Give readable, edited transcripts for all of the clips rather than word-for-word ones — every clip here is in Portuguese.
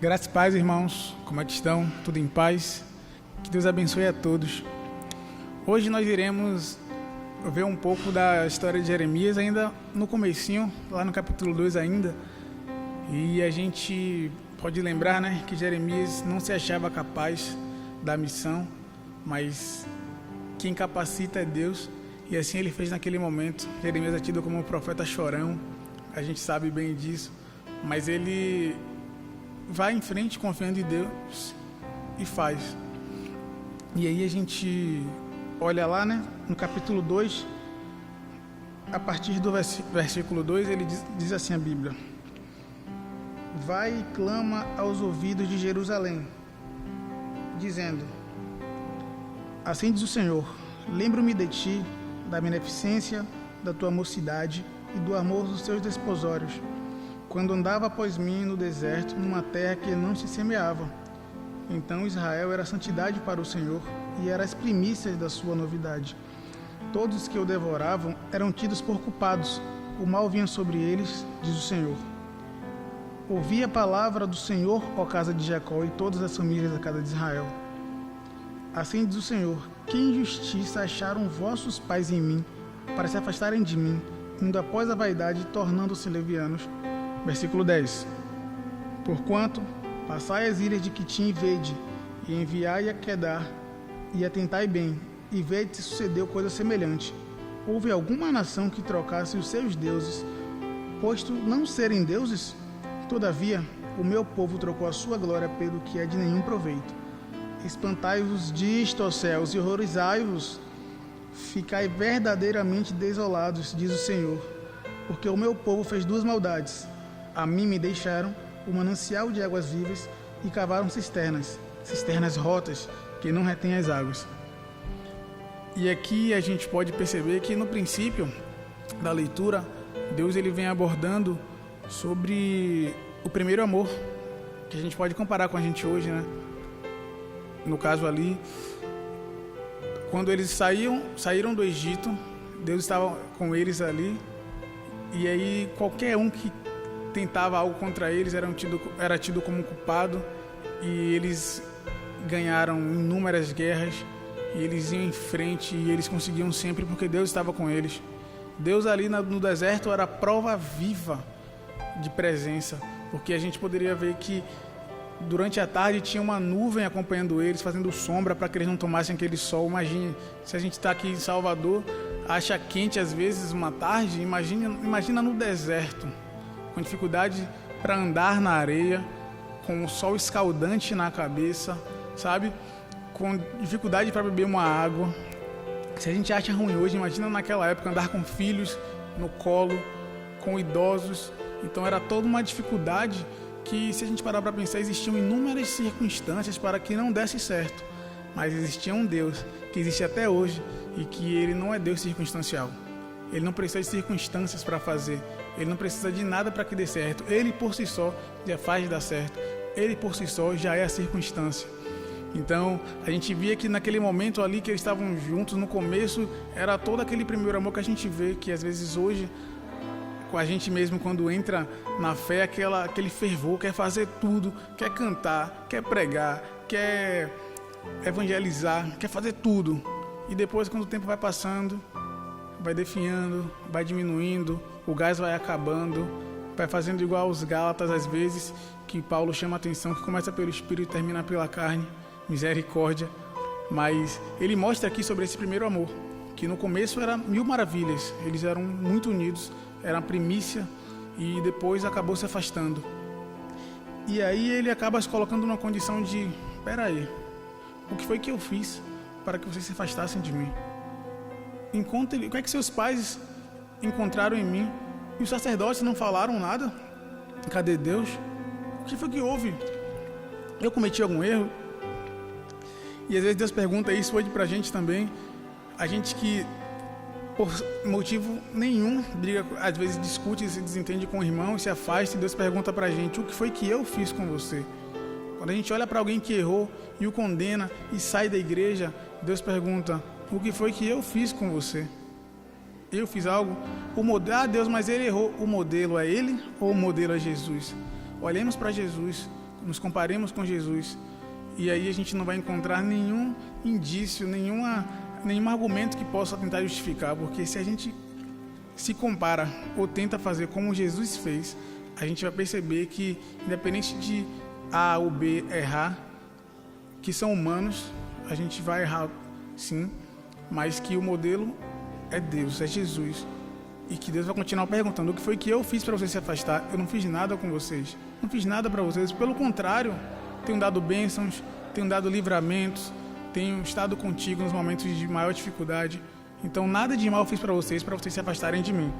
Graças e paz, irmãos. Como é que estão? Tudo em paz? Que Deus abençoe a todos. Hoje nós iremos ver um pouco da história de Jeremias, ainda no comecinho, lá no capítulo 2 ainda. E a gente pode lembrar, que Jeremias não se achava capaz da missão, mas quem capacita é Deus. E assim ele fez naquele momento. Jeremias é tido como um profeta chorão, a gente sabe bem disso, mas ele vai em frente confiando em Deus e faz. E aí a gente olha lá, no capítulo 2, a partir do versículo 2, ele diz assim a Bíblia: vai e clama aos ouvidos de Jerusalém, dizendo: assim diz o Senhor, lembro-me de ti, da beneficência da tua mocidade e do amor dos teus desposórios, quando andava após mim no deserto, numa terra que não se semeava. Então Israel era santidade para o Senhor, e era as primícias da sua novidade. Todos os que o devoravam eram tidos por culpados, o mal vinha sobre eles, diz o Senhor. Ouvi a palavra do Senhor, ó casa de Jacó, e todas as famílias da casa de Israel. Assim diz o Senhor: que injustiça acharam vossos pais em mim, para se afastarem de mim, indo após a vaidade, tornando-se levianos. Versículo 10. Porquanto passai as ilhas de Quitim e vede, e enviai a Quedar, e atentai bem, e vede se sucedeu coisa semelhante. Houve alguma nação que trocasse os seus deuses, posto não serem deuses? Todavia, o meu povo trocou a sua glória pelo que é de nenhum proveito. Espantai-vos disto, ó céus, e horrorizai-vos. Ficai verdadeiramente desolados, diz o Senhor, porque o meu povo fez duas maldades. A mim me deixaram o manancial de águas vivas e cavaram cisternas rotas que não retêm as águas. E aqui a gente pode perceber que no princípio da leitura, Deus ele vem abordando sobre o primeiro amor, que a gente pode comparar com a gente hoje, No caso ali, quando eles saíram do Egito, Deus estava com eles ali, e aí qualquer um que tentava algo contra eles era tido como culpado, e eles ganharam inúmeras guerras, e eles iam em frente, e eles conseguiam sempre porque Deus estava com eles. Deus ali no deserto era a prova viva de presença, porque a gente poderia ver que durante a tarde tinha uma nuvem acompanhando eles, fazendo sombra para que eles não tomassem aquele sol. Imagine, se a gente está aqui em Salvador, acha quente às vezes uma tarde, imagina no deserto, com dificuldade para andar na areia, com o sol escaldante na cabeça, com dificuldade para beber uma água. Se a gente acha ruim hoje, imagina naquela época andar com filhos no colo, com idosos. Então era toda uma dificuldade que, se a gente parar para pensar, existiam inúmeras circunstâncias para que não desse certo. Mas existia um Deus que existe até hoje e que ele não é Deus circunstancial. Ele não precisa de circunstâncias para fazer. Ele não precisa de nada para que dê certo. Ele por si só já faz dar certo. Ele por si só já é a circunstância. Então a gente via que naquele momento ali que eles estavam juntos, no começo, era todo aquele primeiro amor que a gente vê, que às vezes hoje, com a gente mesmo, quando entra na fé, aquele fervor, quer fazer tudo, quer cantar, quer pregar, quer evangelizar, quer fazer tudo. E depois, quando o tempo vai passando, vai definhando, vai diminuindo, o gás vai acabando, vai fazendo igual aos Gálatas, às vezes, que Paulo chama a atenção, que começa pelo Espírito e termina pela carne, misericórdia. Mas ele mostra aqui sobre esse primeiro amor, que no começo era mil maravilhas, eles eram muito unidos, era a primícia, e depois acabou se afastando. E aí ele acaba se colocando numa condição de: peraí, o que foi que eu fiz para que vocês se afastassem de mim? O que é que seus pais encontraram em mim? E os sacerdotes não falaram nada? Cadê Deus? O que foi que houve? Eu cometi algum erro? E às vezes Deus pergunta isso hoje pra gente também. A gente que por motivo nenhum briga, às vezes discute e se desentende com o irmão e se afasta, e Deus pergunta pra gente: o que foi que eu fiz com você? Quando a gente olha para alguém que errou e o condena e sai da igreja, Deus pergunta: o que foi que eu fiz com você? Eu fiz algo? Deus, mas ele errou. O modelo é ele ou o modelo é Jesus? Olhemos para Jesus, nos comparemos com Jesus, e aí a gente não vai encontrar nenhum indício, nenhum argumento que possa tentar justificar, porque se a gente se compara ou tenta fazer como Jesus fez, a gente vai perceber que, independente de A ou B errar, que são humanos, a gente vai errar sim, mas que o modelo é Deus, é Jesus. E que Deus vai continuar perguntando: o que foi que eu fiz para vocês se afastar? Eu não fiz nada com vocês, não fiz nada para vocês, pelo contrário, tenho dado bênçãos, tenho dado livramentos, tenho estado contigo nos momentos de maior dificuldade. Então nada de mal eu fiz para vocês se afastarem de mim.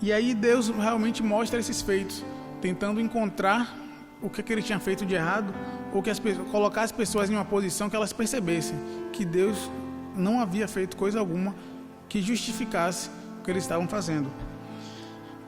E aí Deus realmente mostra esses feitos, tentando encontrar o que ele tinha feito de errado, ou colocar as pessoas em uma posição que elas percebessem que Deus não havia feito coisa alguma que justificasse o que eles estavam fazendo.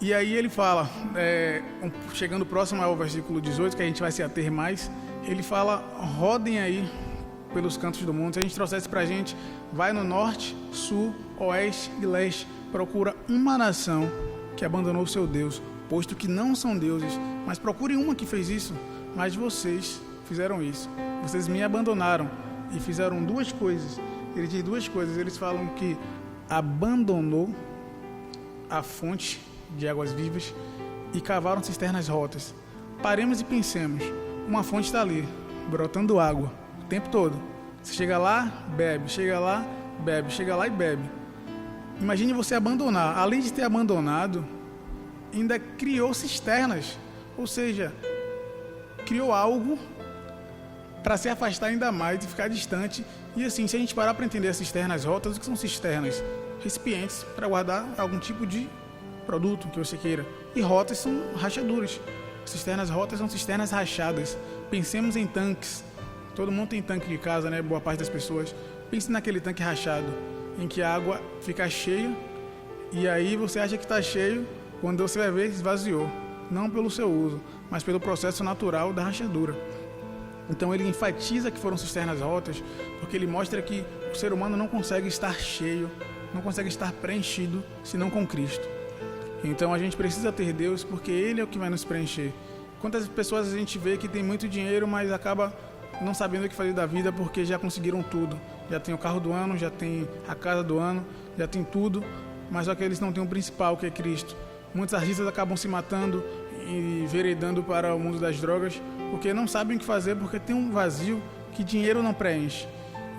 E aí ele fala, chegando próximo ao versículo 18, que a gente vai se ater mais, ele fala: rodem aí pelos cantos do mundo. Se a gente trouxesse para a gente, vai no norte, sul, oeste e leste, procura uma nação que abandonou o seu Deus, posto que não são deuses, mas procure uma que fez isso. Mas vocês fizeram isso, vocês me abandonaram e fizeram duas coisas. Ele diz duas coisas, eles falam que abandonou a fonte de águas vivas e cavaram cisternas rotas. Paremos e pensemos, uma fonte está ali, brotando água o tempo todo. Você chega lá, bebe, chega lá, bebe, chega lá e bebe. Imagine você abandonar. Além de ter abandonado, ainda criou cisternas, ou seja, criou algo para se afastar ainda mais e ficar distante. E assim, se a gente parar para entender as cisternas rotas, o que são cisternas? Recipientes para guardar algum tipo de produto que você queira. E rotas são rachaduras. Cisternas rotas são cisternas rachadas. Pensemos em tanques. Todo mundo tem tanque de casa, né? Boa parte das pessoas. Pense naquele tanque rachado, em que a água fica cheia e aí você acha que está cheio, quando você vai ver, esvaziou. Não pelo seu uso, mas pelo processo natural da rachadura. Então ele enfatiza que foram cisternas rotas, porque ele mostra que o ser humano não consegue estar cheio, não consegue estar preenchido, senão com Cristo. Então a gente precisa ter Deus, porque Ele é o que vai nos preencher. Quantas pessoas a gente vê que tem muito dinheiro, mas acaba não sabendo o que fazer da vida porque já conseguiram tudo. Já tem o carro do ano, já tem a casa do ano, já tem tudo, mas só que eles não têm o principal, que é Cristo. Muitos artistas acabam se matando e veredando para o mundo das drogas porque não sabem o que fazer, porque tem um vazio que dinheiro não preenche.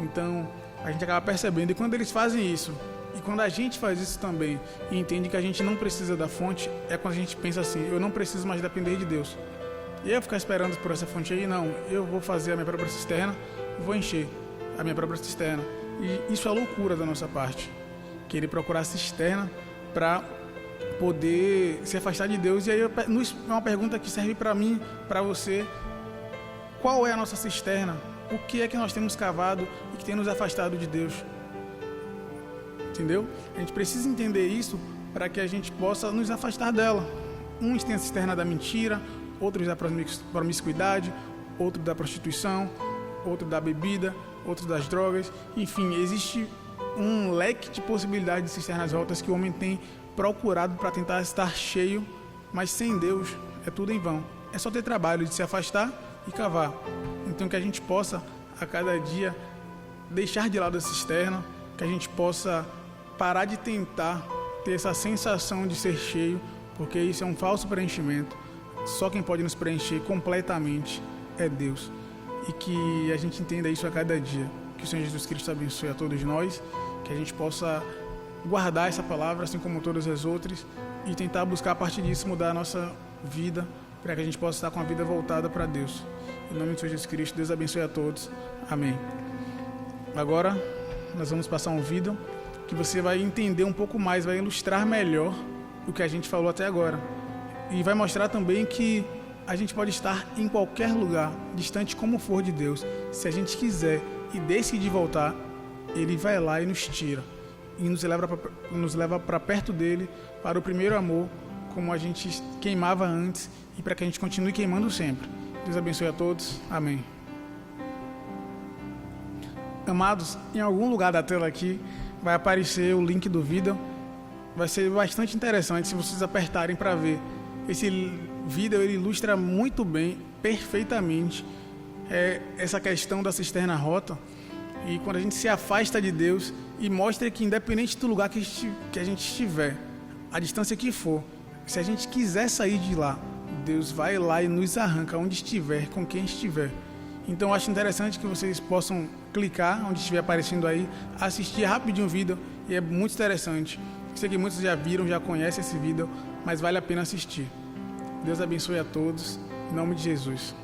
Então a gente acaba percebendo, e quando eles fazem isso, e quando a gente faz isso também e entende que a gente não precisa da fonte, é quando a gente pensa assim: eu não preciso mais depender de Deus. E eu ficar esperando por essa fonte aí, não, eu vou fazer a minha própria cisterna, vou encher a minha própria cisterna. E isso é loucura da nossa parte, querer procurar cisterna para poder se afastar de Deus. E aí é uma pergunta que serve para mim, para você: qual é a nossa cisterna? O que é que nós temos cavado e que tem nos afastado de Deus? Entendeu? A gente precisa entender isso para que a gente possa nos afastar dela. Uns têm a cisterna da mentira, outros da promiscuidade, outro da prostituição, outro da bebida, outro das drogas. Enfim, existe um leque de possibilidades de cisternas rotas que o homem tem procurado para tentar estar cheio, mas sem Deus é tudo em vão. É só ter trabalho de se afastar e cavar. Então que a gente possa a cada dia deixar de lado a cisterna, que a gente possa parar de tentar ter essa sensação de ser cheio, porque isso é um falso preenchimento. Só quem pode nos preencher completamente é Deus. E que a gente entenda isso a cada dia. Que o Senhor Jesus Cristo abençoe a todos nós, que a gente possa guardar essa palavra, assim como todas as outras, e tentar buscar a partir disso mudar a nossa vida, para que a gente possa estar com a vida voltada para Deus. Em nome de Jesus Cristo, Deus abençoe a todos. Amém. Agora nós vamos passar um vídeo que você vai entender um pouco mais, vai ilustrar melhor o que a gente falou até agora. E vai mostrar também que a gente pode estar em qualquer lugar, distante como for de Deus. Se a gente quiser e decidir voltar, Ele vai lá e nos tira. E nos leva para perto dEle, para o primeiro amor, como a gente queimava antes, e para que a gente continue queimando sempre. Deus abençoe a todos. Amém. Amados, em algum lugar da tela aqui vai aparecer o link do vídeo. Vai ser bastante interessante se vocês apertarem para ver. Esse vídeo ele ilustra muito bem perfeitamente essa questão da cisterna rota. E quando a gente se afasta de Deus e mostra que independente do lugar que a gente estiver, a distância que for, se a gente quiser sair de lá, Deus vai lá e nos arranca onde estiver, com quem estiver. Então eu acho interessante que vocês possam clicar onde estiver aparecendo aí, assistir rapidinho o vídeo, e é muito interessante. Sei que muitos já viram, já conhecem esse vídeo, mas vale a pena assistir. Deus abençoe a todos, em nome de Jesus.